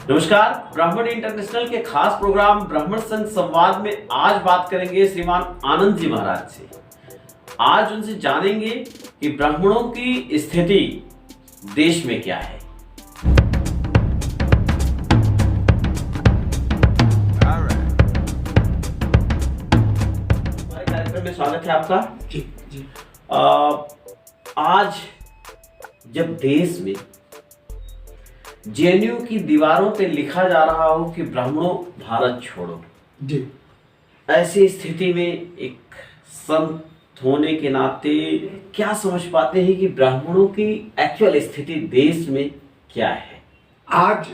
नमस्कार। ब्राह्मण इंटरनेशनल के खास प्रोग्राम ब्राह्मण संघ संवाद में आज बात करेंगे श्रीमान आनंद जी महाराज से। आज उनसे जानेंगे कि ब्राह्मणों की स्थिति देश में क्या है। हमारे कार्यक्रम में स्वागत है आपका। जी जी। आज जब देश में जेएनयू की दीवारों पे लिखा जा रहा हो कि ब्राह्मणों भारत छोड़ो, जी, ऐसी स्थिति में एक संत होने के नाते क्या समझ पाते हैं कि ब्राह्मणों की एक्चुअल स्थिति देश में क्या है? आज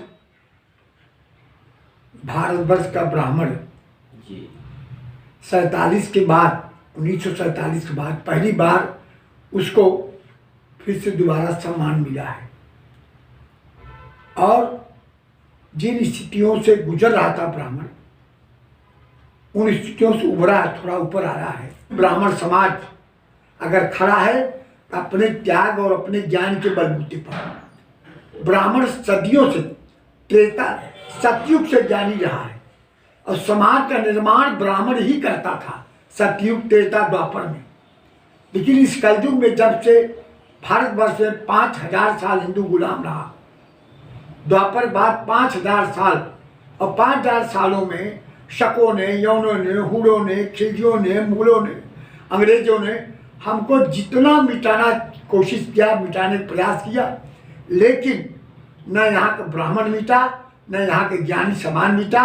भारतवर्ष का ब्राह्मण जी 1947 के बाद 1947 के बाद पहली बार उसको फिर से दोबारा सम्मान मिला है और जिन स्थितियों से गुजर रहा था ब्राह्मण, उन स्थितियों से उभरा, थोड़ा ऊपर आ रहा है। ब्राह्मण समाज अगर खड़ा है तो अपने त्याग और अपने ज्ञान के बलबूते पर। ब्राह्मण सदियों से, त्रेता सतयुग से ज्ञानी रहा है और समाज का निर्माण ब्राह्मण ही करता था सतयुग, त्रेता, द्वापर में। लेकिन इस कलयुग में जब से भारतवर्ष में 5000 साल हिंदू गुलाम रहा, द्वापर बाद 5000 साल, और 5000 सालों में शकों ने, यवनों ने, हुड़ों ने, खिलजियों ने, मुगलों ने, अंग्रेजों ने हमको जितना मिटाना कोशिश किया, मिटाने का प्रयास किया, लेकिन न यहाँ का ब्राह्मण मिटा, न यहाँ के ज्ञानी समाज मिटा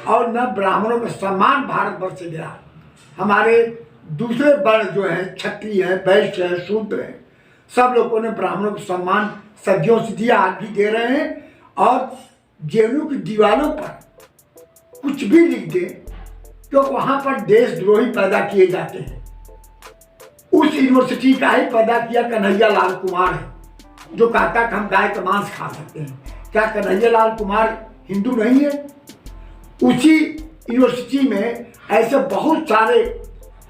और न ब्राह्मणों का सम्मान भारतवर्ष से गया। हमारे दूसरे वर्ण जो हैं, क्षत्रिय हैं, वैश्य हैं, शूद्र हैं, सब लोगों ने ब्राह्मणों को सम्मान सदियों से दिया, आज भी दे रहे हैं। और जेएनयू की दीवारों पर कुछ भी लिख दे क्योंकि वहां पर देशद्रोही पैदा किए जाते हैं। उस यूनिवर्सिटी का ही पैदा किया कन्हैया लाल कुमार है, जो कहता कि हम गाय का मांस खा सकते हैं। क्या कन्हैया लाल कुमार हिंदू नहीं है? उसी यूनिवर्सिटी में ऐसे बहुत सारे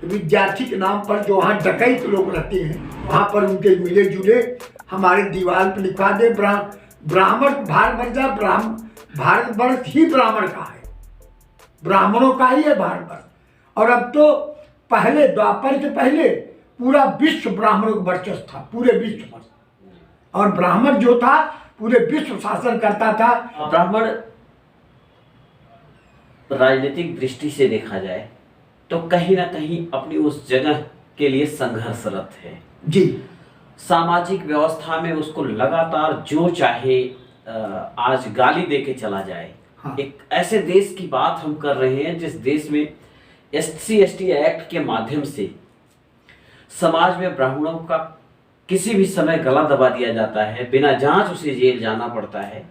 विद्यार्थी के नाम पर जो वहाँ डकैत लोग रहते हैं, वहाँ पर उनके मिले जुले हमारे दीवार पर लिखवा दे, ब्राह्मण भारतवर्ष ही ब्राह्मण का है, ब्राह्मणों का ही है भारतवर्ष। और अब तो पहले द्वापर के पहले पूरा विश्व ब्राह्मणों का वर्चस्व था, पूरे विश्व पर, और ब्राह्मण जो था पूरे विश्व शासन करता था। ब्राह्मण राजनीतिक दृष्टि से देखा जाए तो कहीं ना कहीं अपनी उस जगह के लिए संघर्षरत है। जी, सामाजिक व्यवस्था में उसको लगातार जो चाहे आज गाली दे के चला जाए। हाँ। एक ऐसे देश की बात हम कर रहे हैं जिस देश में SC/ST एक्ट के माध्यम से समाज में ब्राह्मणों का किसी भी समय गला दबा दिया जाता है, बिना जांच उसे जेल जाना पड़ता है।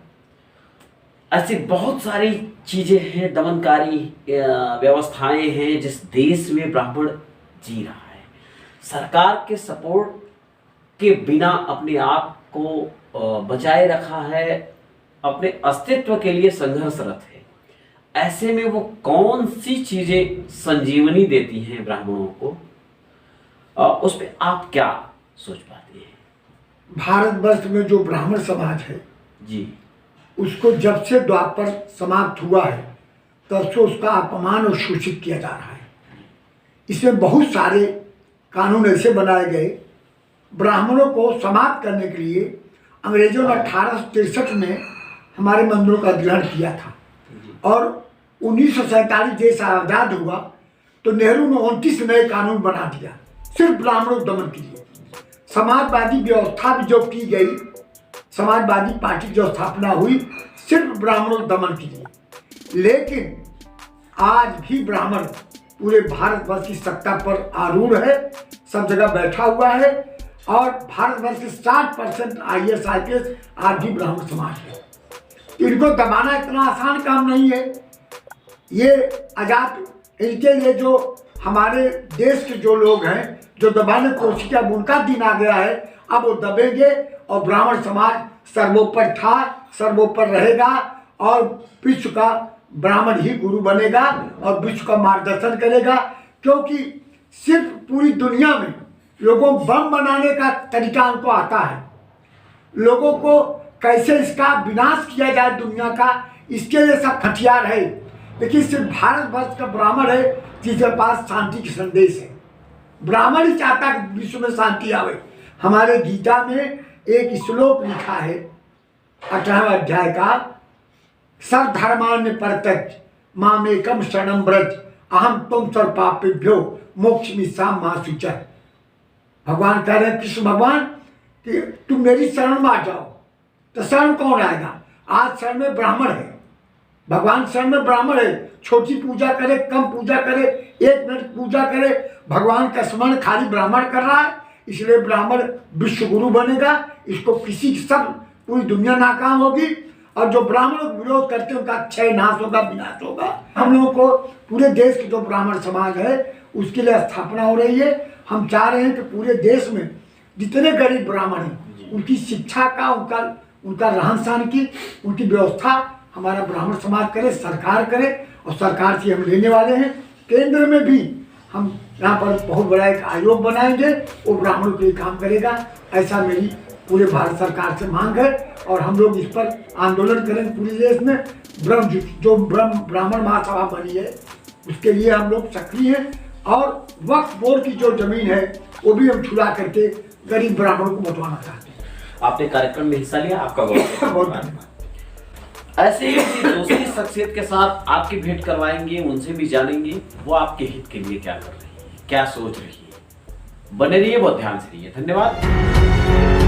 ऐसी बहुत सारी चीजें हैं, दमनकारी व्यवस्थाएं हैं जिस देश में ब्राह्मण जी रहा है। सरकार के सपोर्ट के बिना अपने आप को बचाए रखा है, अपने अस्तित्व के लिए संघर्षरत है। ऐसे में वो कौन सी चीजें संजीवनी देती हैं ब्राह्मणों को, उस पर आप क्या सोच पाते हैं? भारतवर्ष में जो ब्राह्मण समाज है जी, उसको जब से द्वापर समाप्त हुआ है तब से उसका अपमान और शोषित किया जा रहा है। इसमें बहुत सारे कानून ऐसे बनाए गए, ब्राह्मणों को समाप्त करने के लिए अंग्रेजों ने 1863 में हमारे मंदिरों का ग्रहण किया था और 1947 देश आज़ाद हुआ तो नेहरू ने 29 नए कानून बना दिया सिर्फ ब्राह्मणों को दमन के लिए। समाजवादी व्यवस्था भी जो की गई, समाजवादी पार्टी जो स्थापना हुई सिर्फ ब्राह्मणों को दमन के लिए। लेकिन आज भी ब्राह्मण पूरे भारतवर्ष की सत्ता पर आरूढ़ है, सब जगह बैठा हुआ है और भारतवर्ष के 60% IAS IPS आज भी ब्राह्मण समाज है। इनको दबाना इतना आसान काम नहीं है। ये आजाद, इनके लिए जो हमारे देश के जो लोग हैं जो दबाने की कोशिश किया, उनका दिन आ गया है, अब वो दबेंगे और ब्राह्मण समाज सर्वोपरि था, सर्वोपरि रहेगा और विश्व का ब्राह्मण ही गुरु बनेगा और विश्व का मार्गदर्शन करेगा। क्योंकि सिर्फ पूरी दुनिया में लोगों को बम बनाने का तरीका उनको आता है, लोगों को कैसे इसका विनाश किया जाए दुनिया का, इसके लिए सब हथियार है, लेकिन सिर्फ भारतवर्ष का ब्राह्मण है जिसके पास शांति की संदेश है। ब्राह्मण ही चाहता है कि विश्व में शांति आवे। हमारे गीता में एक श्लोक लिखा है 18वें अध्याय का, सर्वधर्मान्य परत्यज मामेकम शरणं व्रज अहम तुम सर्व पापेभ्यो मोक्षयिष्यामि मा शुचः। भगवान कह रहे हैं, कृष्ण भगवान, कि तुम मेरी शरण में आ जाओ। तो शरण कौन आएगा? आज शरण में ब्राह्मण है, भगवान शरण में ब्राह्मण है। छोटी पूजा करे, कम पूजा करे, 1 मिनट पूजा करे, भगवान का स्मरण खाली ब्राह्मण कर रहा है, इसलिए ब्राह्मण विश्व गुरु बनेगा। इसको किसी सब पूरी दुनिया नाकाम होगी, और जो ब्राह्मणों को विरोध करते हैं उनका क्षय नाश होगा, विनाश होगा। हम लोगों को पूरे देश के जो ब्राह्मण समाज है उसके लिए स्थापना हो रही है। हम चाह रहे हैं कि पूरे देश में जितने गरीब ब्राह्मण हैं उनकी शिक्षा का, उनका रहन सहन की, उनकी व्यवस्था हमारा ब्राह्मण समाज करे, सरकार करे, और सरकार से हम लेने वाले हैं। केंद्र में भी हम यहाँ पर बहुत बड़ा एक आयोग बनाएंगे, वो ब्राह्मणों के लिए काम करेगा। ऐसा मेरी पूरे भारत सरकार से मांग है, और हम लोग इस पर आंदोलन करेंगे पूरे देश में। ब्राह्मण महासभा बनी है उसके लिए हम लोग सक्रिय हैं, और वक्फ बोर्ड की जो जमीन है वो भी हम छुड़ा करके गरीब ब्राह्मणों को बंटवाना चाहते हैं। आपने कार्यक्रम में हिस्सा लिया, आपका बहुत धन्यवाद। ऐसे ही किसी दूसरी शख्सियत के साथ आपकी भेंट करवाएंगे, उनसे भी जानेंगे वो आपके हित के लिए क्या कर रही है, क्या सोच रही है। बने रहिए, बहुत ध्यान से रहिए। धन्यवाद।